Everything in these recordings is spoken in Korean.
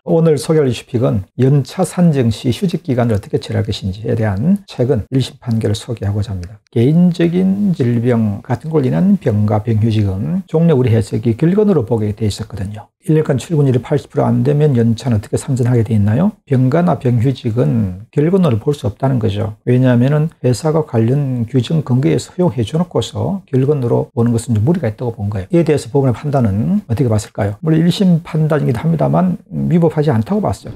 오늘 소개할 이슈픽은 연차 산정 시 휴직기간을 어떻게 처리할 것인지에 대한 최근 1심 판결을 소개하고자 합니다. 개인적인 질병 같은 걸로 인한 병가 병휴직은 종래 우리 해석이 결건으로 보게 돼 있었거든요. 1년간 출근율이 80% 안 되면 연차는 어떻게 산정하게 돼 있나요? 병가나 병휴직은 결건으로 볼 수 없다는 거죠. 왜냐하면 회사가 관련 규정 근거에서 허용해 줘놓고서 결건으로 보는 것은 좀 무리가 있다고 본 거예요. 이에 대해서 법원의 판단은 어떻게 봤을까요? 물론 1심 판단이기도 합니다만 위법하지 않다고 봤어요.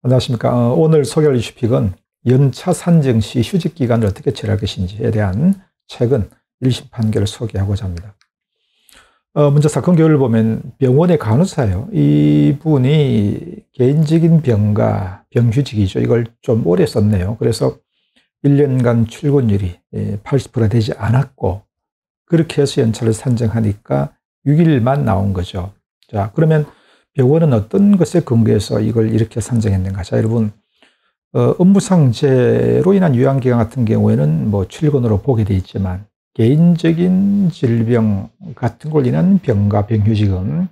안녕하십니까. 오늘 소개할 이슈픽은 연차 산정 시 휴직기간을 어떻게 처리할 것인지에 대한 최근 1심 판결을 소개하고자 합니다. 먼저 사건 결을 보면 병원의 간호사예요. 이분이 개인적인 병가, 병휴직이죠. 이걸 좀 오래 썼네요. 그래서 1년간 출근율이 80%가 되지 않았고 그렇게 해서 연차를 산정하니까 6일만 나온 거죠. 자, 그러면 병원은 어떤 것에 근거해서 이걸 이렇게 산정했는가? 자, 여러분, 업무상재로 인한 요양기간 같은 경우에는 뭐 출근으로 보게 돼 있지만 개인적인 질병 같은 걸로 인한 병가 병휴직은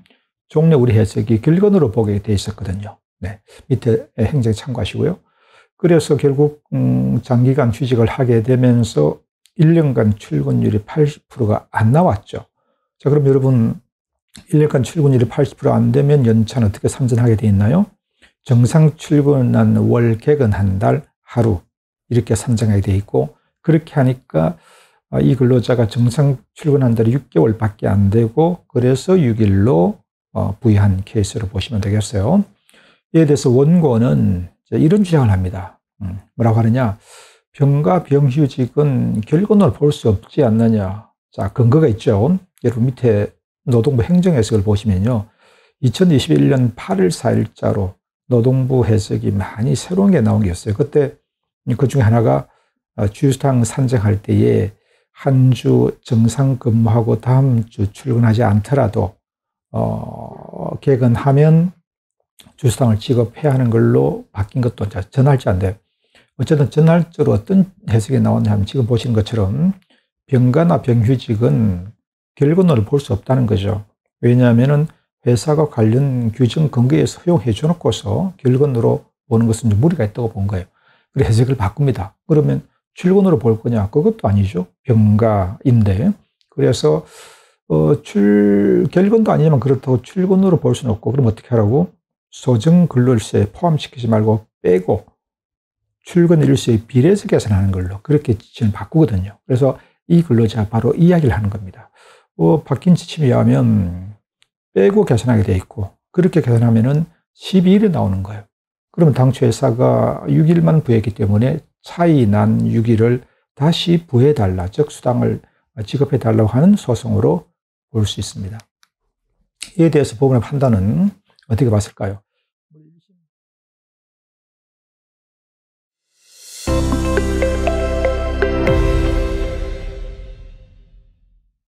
종래 우리 해석이 결건으로 보게 돼 있었거든요. 네, 밑에 행정 참고하시고요. 그래서 결국 장기간 휴직을 하게 되면서 1년간 출근율이 80%가 안 나왔죠. 자, 그럼 여러분 1년간 출근율이 80% 안 되면 연차는 어떻게 산정하게 돼 있나요? 정상 출근한 월 개근한 달 하루 이렇게 산정하게 돼 있고 그렇게 하니까 이 근로자가 정상 출근한 달이 6개월밖에 안 되고 그래서 6일로 부의한 케이스로 보시면 되겠어요. 이에 대해서 원고는 이런 주장을 합니다. 뭐라고 하느냐? 병가 병휴직은 결건으로 볼 수 없지 않느냐. 자, 근거가 있죠. 여러분 밑에 노동부 행정해석을 보시면요. 2021년 8월 4일자로 노동부 해석이 많이 새로운 게 나온 게 있어요. 그때 그 중에 하나가 주휴수당 산정할 때에 한 주 정상 근무하고 다음 주 출근하지 않더라도 개근하면 주휴수당을 지급해야 하는 걸로 바뀐 것도 전할제인데 어쨌든 전할제로 어떤 해석이 나왔냐면 지금 보시는 것처럼 병가나 병휴직은 결건으로 볼 수 없다는 거죠. 왜냐하면 회사가 관련 규정 근거에서 허용해 줘놓고서 결건으로 보는 것은 좀 무리가 있다고 본 거예요. 그래서 해석을 바꿉니다. 그러면 출근으로 볼 거냐? 그것도 아니죠. 병가인데. 그래서 결건도 아니지만 그렇다고 출근으로 볼 수는 없고 그럼 어떻게 하라고? 소정 근로일수에 포함시키지 말고 빼고 출근 일수에 비례해서 계산하는 걸로 그렇게 지침을 바꾸거든요. 그래서 이 근로자가 바로 이야기를 하는 겁니다. 바뀐 지침에 의하면 빼고 계산하게 돼 있고 그렇게 계산하면은 12일이 나오는 거예요. 그러면 당초 회사가 6일만 부여했기 때문에 차이 난 6일을 다시 부여해달라, 즉 수당을 지급해달라고 하는 소송으로 볼 수 있습니다. 이에 대해서 법원의 판단은 어떻게 봤을까요?